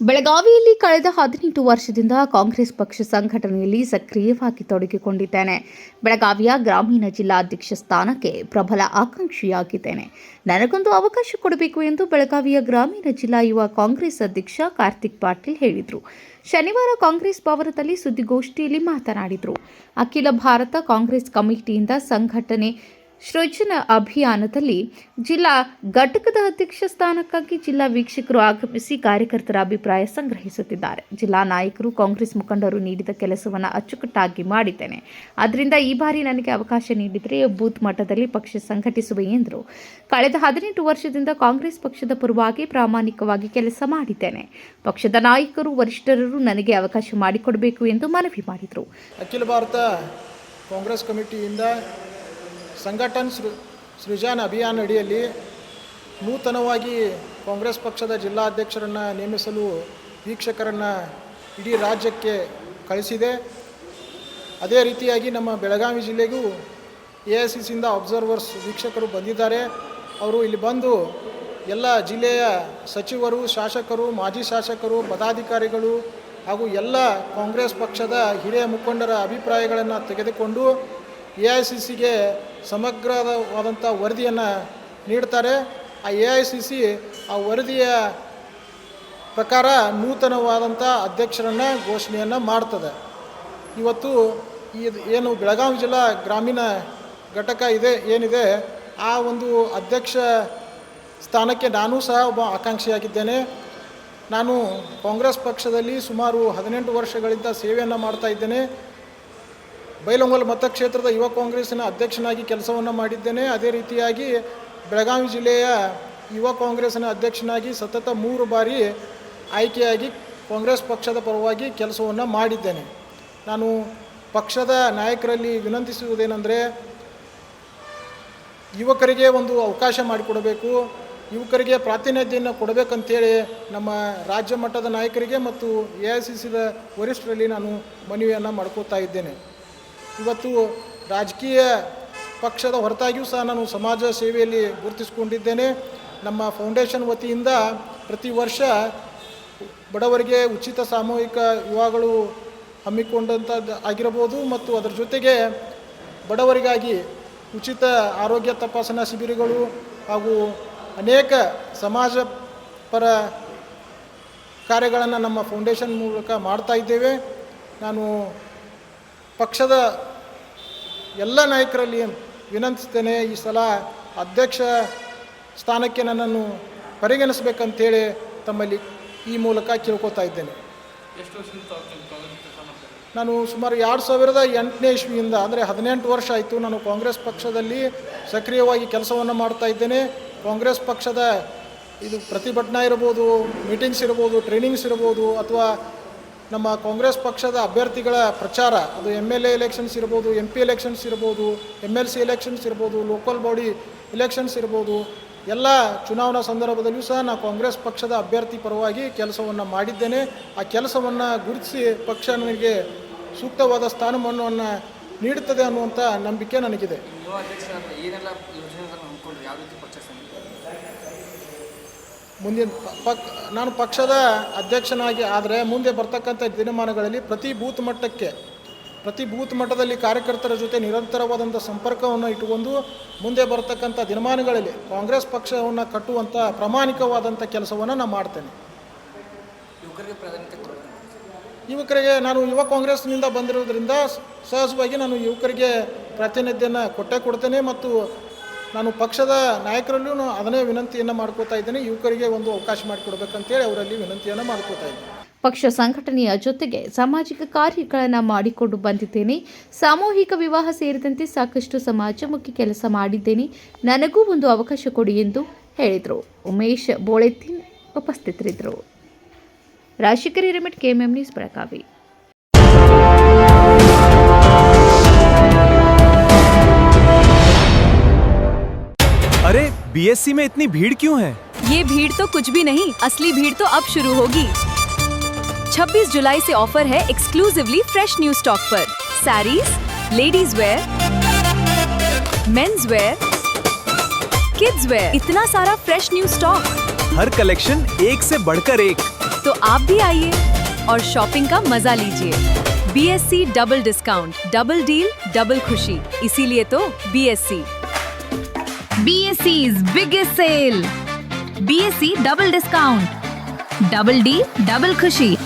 ಬೆಳಗಾವಿಯಲ್ಲಿ ಕಳೆದ 18 ವರ್ಷದಿಂದ ಕಾಂಗ್ರೆಸ್ ಪಕ್ಷ ಸಂಘಟನೆಯಲ್ಲಿ ಸಕ್ರಿಯವಾಗಿ ತೊಡಗಿಕೊಂಡಿದ್ದೇನೆ. ಬೆಳಗಾವಿಯ ಗ್ರಾಮೀಣ ಜಿಲ್ಲಾಧ್ಯಕ್ಷ ಸ್ಥಾನಕ್ಕೆ ಪ್ರಬಲ ಆಕಾಂಕ್ಷಿಯಾಗಿದ್ದೇನೆ. ನನಗೊಂದು ಅವಕಾಶ ಕೊಡಬೇಕು ಎಂದು ಬೆಳಗಾವಿಯ ಗ್ರಾಮೀಣ ಜಿಲ್ಲಾ ಯುವ ಕಾಂಗ್ರೆಸ್ ಅಧ್ಯಕ್ಷ ಕಾರ್ತಿಕ್ ಪಾಟೀಲ್ ಹೇಳಿದರು. ಶನಿವಾರ ಕಾಂಗ್ರೆಸ್ ಭವನದಲ್ಲಿ ಸುದ್ದಿಗೋಷ್ಠಿಯಲ್ಲಿ ಮಾತನಾಡಿದರು. ಅಖಿಲ ಭಾರತ ಕಾಂಗ್ರೆಸ್ ಕಮಿಟಿಯಿಂದ ಸಂಘಟನೆ ಸೃಜನ ಅಭಿಯಾನದಲ್ಲಿ ಜಿಲ್ಲಾ ಘಟಕದ ಅಧ್ಯಕ್ಷ ಸ್ಥಾನಕ್ಕಾಗಿ ಜಿಲ್ಲಾ ವೀಕ್ಷಕರು ಆಗಮಿಸಿ ಕಾರ್ಯಕರ್ತರ ಅಭಿಪ್ರಾಯ ಸಂಗ್ರಹಿಸುತ್ತಿದ್ದಾರೆ. ಜಿಲ್ಲಾ ನಾಯಕರು, ಕಾಂಗ್ರೆಸ್ ಮುಖಂಡರು ನೀಡಿದ ಕೆಲಸವನ್ನು ಅಚ್ಚುಕಟ್ಟಾಗಿ ಮಾಡಿದ್ದೇನೆ. ಆದ್ದರಿಂದ ಈ ಬಾರಿ ನನಗೆ ಅವಕಾಶ ನೀಡಿದರೆ ಬೂತ್ ಮಟ್ಟದಲ್ಲಿ ಪಕ್ಷ ಸಂಘಟಿಸುವೆ ಎಂದರು. ಕಳೆದ 18 ವರ್ಷದಿಂದ ಕಾಂಗ್ರೆಸ್ ಪಕ್ಷದ ಪರವಾಗಿ ಪ್ರಾಮಾಣಿಕವಾಗಿ ಕೆಲಸ ಮಾಡಿದ್ದೇನೆ. ಪಕ್ಷದ ನಾಯಕರು, ವರಿಷ್ಠರು ನನಗೆ ಅವಕಾಶ ಮಾಡಿಕೊಡಬೇಕು ಎಂದು ಮನವಿ ಮಾಡಿದರು. ಅಖಿಲ ಭಾರತ ಕಾಂಗ್ರೆಸ್ ಕಮಿಟಿಯಿಂದ ಸಂಘಟನ್ ಸೃಜನ ಅಭಿಯಾನ ಅಡಿಯಲ್ಲಿ ನೂತನವಾಗಿ ಕಾಂಗ್ರೆಸ್ ಪಕ್ಷದ ಜಿಲ್ಲಾಧ್ಯಕ್ಷರನ್ನು ನೇಮಿಸಲು ವೀಕ್ಷಕರನ್ನು ಇಡೀ ರಾಜ್ಯಕ್ಕೆ ಕಳಿಸಿದೆ. ಅದೇ ರೀತಿಯಾಗಿ ನಮ್ಮ ಬೆಳಗಾವಿ ಜಿಲ್ಲೆಗೂ AICCಯಿಂದ ಅಬ್ಸರ್ವರ್ಸ್ ವೀಕ್ಷಕರು ಬಂದಿದ್ದಾರೆ. ಅವರು ಇಲ್ಲಿ ಬಂದು ಎಲ್ಲ ಜಿಲ್ಲೆಯ ಸಚಿವರು, ಶಾಸಕರು, ಮಾಜಿ ಶಾಸಕರು, ಪದಾಧಿಕಾರಿಗಳು ಹಾಗೂ ಎಲ್ಲ ಕಾಂಗ್ರೆಸ್ ಪಕ್ಷದ ಹಿರಿಯ ಮುಖಂಡರ ಅಭಿಪ್ರಾಯಗಳನ್ನು ತೆಗೆದುಕೊಂಡು AICCಗೆ ಸಮಗ್ರವಾದಂಥ ವರದಿಯನ್ನು ನೀಡ್ತಾರೆ. ಆ AICC ಆ ವರದಿಯ ಪ್ರಕಾರ ನೂತನವಾದಂಥ ಅಧ್ಯಕ್ಷರನ್ನು ಘೋಷಣೆಯನ್ನು ಮಾಡ್ತದೆ. ಇವತ್ತು ಏನು ಬೆಳಗಾವಿ ಜಿಲ್ಲಾ ಗ್ರಾಮೀಣ ಘಟಕ ಏನಿದೆ ಆ ಒಂದು ಅಧ್ಯಕ್ಷ ಸ್ಥಾನಕ್ಕೆ ನಾನು ಸಹ ಒಬ್ಬ ಆಕಾಂಕ್ಷಿಯಾಗಿದ್ದೇನೆ. ನಾನು ಕಾಂಗ್ರೆಸ್ ಪಕ್ಷದಲ್ಲಿ ಸುಮಾರು 18 ವರ್ಷಗಳಿಂದ ಸೇವೆಯನ್ನು ಮಾಡ್ತಾ ಇದ್ದೇನೆ. ಬೈಲಹೊಂಗಲ ಮತಕ್ಷೇತ್ರದ ಯುವ ಕಾಂಗ್ರೆಸ್ಸಿನ ಅಧ್ಯಕ್ಷನಾಗಿ ಕೆಲಸವನ್ನು ಮಾಡಿದ್ದೇನೆ. ಅದೇ ರೀತಿಯಾಗಿ ಬೆಳಗಾವಿ ಜಿಲ್ಲೆಯ ಯುವ ಕಾಂಗ್ರೆಸ್ಸಿನ ಅಧ್ಯಕ್ಷನಾಗಿ ಸತತ 3 ಬಾರಿ ಆಯ್ಕೆಯಾಗಿ ಕಾಂಗ್ರೆಸ್ ಪಕ್ಷದ ಪರವಾಗಿ ಕೆಲಸವನ್ನು ಮಾಡಿದ್ದೇನೆ. ನಾನು ಪಕ್ಷದ ನಾಯಕರಲ್ಲಿ ವಿನಂತಿಸುವುದೇನೆಂದರೆ, ಯುವಕರಿಗೆ ಒಂದು ಅವಕಾಶ ಮಾಡಿಕೊಡಬೇಕು, ಯುವಕರಿಗೆ ಪ್ರಾತಿನಿಧ್ಯವನ್ನು ಕೊಡಬೇಕಂತೇಳಿ ನಮ್ಮ ರಾಜ್ಯ ಮಟ್ಟದ ನಾಯಕರಿಗೆ ಮತ್ತು AICCದ ವರಿಷ್ಠರಲ್ಲಿ ನಾನು ಮನವಿಯನ್ನು ಮಾಡ್ಕೋತಾ ಇದ್ದೇನೆ. ಇವತ್ತು ರಾಜಕೀಯ ಪಕ್ಷದ ಹೊರತಾಗಿಯೂ ಸಹ ನಾನು ಸಮಾಜ ಸೇವೆಯಲ್ಲಿ ಗುರುತಿಸಿಕೊಂಡಿದ್ದೇನೆ. ನಮ್ಮ ಫೌಂಡೇಶನ್ ವತಿಯಿಂದ ಪ್ರತಿ ವರ್ಷ ಬಡವರಿಗೆ ಉಚಿತ ಸಾಮೂಹಿಕ ವಿವಾಹಗಳು ಹಮ್ಮಿಕೊಂಡಂಥದ್ದು ಆಗಿರಬಹುದು ಮತ್ತು ಅದರ ಜೊತೆಗೆ ಬಡವರಿಗಾಗಿ ಉಚಿತ ಆರೋಗ್ಯ ತಪಾಸಣಾ ಶಿಬಿರಗಳು ಹಾಗೂ ಅನೇಕ ಸಮಾಜ ಪರ ಕಾರ್ಯಗಳನ್ನು ನಮ್ಮ ಫೌಂಡೇಶನ್ ಮೂಲಕ ಮಾಡ್ತಾ ಇದ್ದೇವೆ. ನಾನು ಪಕ್ಷದ ಎಲ್ಲ ನಾಯಕರಲ್ಲಿ ವಿನಂತಿಸ್ತೇನೆ, ಈ ಸಲ ಅಧ್ಯಕ್ಷ ಸ್ಥಾನಕ್ಕೆ ನನ್ನನ್ನು ಪರಿಗಣಿಸಬೇಕಂತೇಳಿ ತಮ್ಮಲ್ಲಿ ಈ ಮೂಲಕ ಕೇಳ್ಕೊತಾ ಇದ್ದೇನೆ. ನಾನು ಸುಮಾರು 2008ನೇ ಇಸ್ವಿಯಿಂದ ಅಂದರೆ 18 ವರ್ಷ ಆಯಿತು ನಾನು ಕಾಂಗ್ರೆಸ್ ಪಕ್ಷದಲ್ಲಿ ಸಕ್ರಿಯವಾಗಿ ಕೆಲಸವನ್ನು ಮಾಡ್ತಾ ಇದ್ದೇನೆ. ಕಾಂಗ್ರೆಸ್ ಪಕ್ಷದ ಇದು ಪ್ರತಿಭಟನಾ ಇರ್ಬೋದು, ಮೀಟಿಂಗ್ಸ್ ಇರ್ಬೋದು, ಟ್ರೈನಿಂಗ್ಸ್ ಇರ್ಬೋದು, ಅಥವಾ ನಮ್ಮ ಕಾಂಗ್ರೆಸ್ ಪಕ್ಷದ ಅಭ್ಯರ್ಥಿಗಳ ಪ್ರಚಾರ, ಅದು MLA ಎಲೆಕ್ಷನ್ಸ್ ಇರ್ಬೋದು, MP ಎಲೆಕ್ಷನ್ಸ್ ಇರ್ಬೋದು, MLC ಎಲೆಕ್ಷನ್ಸ್ ಇರ್ಬೋದು, ಲೋಕಲ್ ಬಾಡಿ ಎಲೆಕ್ಷನ್ಸ್ ಇರ್ಬೋದು, ಎಲ್ಲ ಚುನಾವಣಾ ಸಂದರ್ಭದಲ್ಲಿಯೂ ಸಹ ನಾನು ಕಾಂಗ್ರೆಸ್ ಪಕ್ಷದ ಅಭ್ಯರ್ಥಿ ಪರವಾಗಿ ಕೆಲಸವನ್ನು ಮಾಡಿದ್ದೇನೆ. ಆ ಕೆಲಸವನ್ನು ಗುರುತಿಸಿ ಪಕ್ಷ ನನಗೆ ಸೂಕ್ತವಾದ ಸ್ಥಾನಮಾನವನ್ನು ನೀಡುತ್ತದೆ ಅನ್ನುವಂಥ ನಂಬಿಕೆ ನನಗಿದೆ. ಮುಂದಿನ ನಾನು ಪಕ್ಷದ ಅಧ್ಯಕ್ಷನಾಗಿ ಆದರೆ ಮುಂದೆ ಬರ್ತಕ್ಕಂಥ ದಿನಮಾನಗಳಲ್ಲಿ ಪ್ರತಿ ಬೂತ್ ಮಟ್ಟದಲ್ಲಿ ಕಾರ್ಯಕರ್ತರ ಜೊತೆ ನಿರಂತರವಾದಂಥ ಸಂಪರ್ಕವನ್ನು ಇಟ್ಟುಕೊಂಡು ಮುಂದೆ ಬರ್ತಕ್ಕಂಥ ದಿನಮಾನಗಳಲ್ಲಿ ಕಾಂಗ್ರೆಸ್ ಪಕ್ಷವನ್ನು ಕಟ್ಟುವಂಥ ಪ್ರಾಮಾಣಿಕವಾದಂಥ ಕೆಲಸವನ್ನು ನಾನು ಮಾಡ್ತೇನೆ. ಯುವಕರಿಗೆ ನಾನು ಯುವ ಕಾಂಗ್ರೆಸ್ನಿಂದ ಬಂದಿರೋದ್ರಿಂದ ಸಹಜವಾಗಿ ನಾನು ಯುವಕರಿಗೆ ಪ್ರಾತಿನಿಧ್ಯನ ಕೊಡ್ತೇನೆ ಮತ್ತು ನಾನು ಪಕ್ಷದ ನಾಯಕರಲ್ಲೂ ಅದನ್ನೇ ವಿನಂತಿಯನ್ನು ಮಾಡ್ಕೋತಾ ಇದ್ದೇನೆ. ಯುವಕರಿಗೆ ಒಂದು ಅವಕಾಶ ಮಾಡಿಕೊಡ್ಬೇಕಂತೇಳಿ ಅವರಲ್ಲಿ ವಿನಂತಿಯನ್ನು ಮಾಡ್ಕೋತಾ ಇದ್ದೇನೆ. ಪಕ್ಷ ಸಂಘಟನೆಯ ಜೊತೆಗೆ ಸಾಮಾಜಿಕ ಕಾರ್ಯಗಳನ್ನು ಮಾಡಿಕೊಂಡು ಬಂದಿದ್ದೇನೆ. ಸಾಮೂಹಿಕ ವಿವಾಹ ಸೇರಿದಂತೆ ಸಾಕಷ್ಟು ಸಮಾಜಮುಖಿ ಕೆಲಸ ಮಾಡಿದ್ದೇನೆ. ನನಗೂ ಒಂದು ಅವಕಾಶ ಕೊಡಿ ಎಂದು ಹೇಳಿದರು. ಉಮೇಶ್ ಬೋಳೆತ್ತಿನ್ ಉಪಸ್ಥಿತರಿದ್ದರು. Rajashekhar Hiremath, KMM news, Belagavi. अरे BSC में इतनी भीड़ क्यों है? ये भीड़ तो कुछ भी नहीं, असली भीड़ तो अब शुरू होगी। 26 जुलाई से ऑफर है एक्सक्लूसिवली फ्रेश न्यू स्टॉक पर। Saris, ladies wear, men's wear, kids where, इतना सारा फ्रेश न्यू स्टॉक। हर कलेक्शन एक से बढ़कर एक। तो तो आप भी आइए और शॉपिंग का मजा लीजिए। BSC double discount, double deal, double खुशी, इसीलिए तो BSC। BSC's biggest sale. BSC double discount. Double D, double खुशी।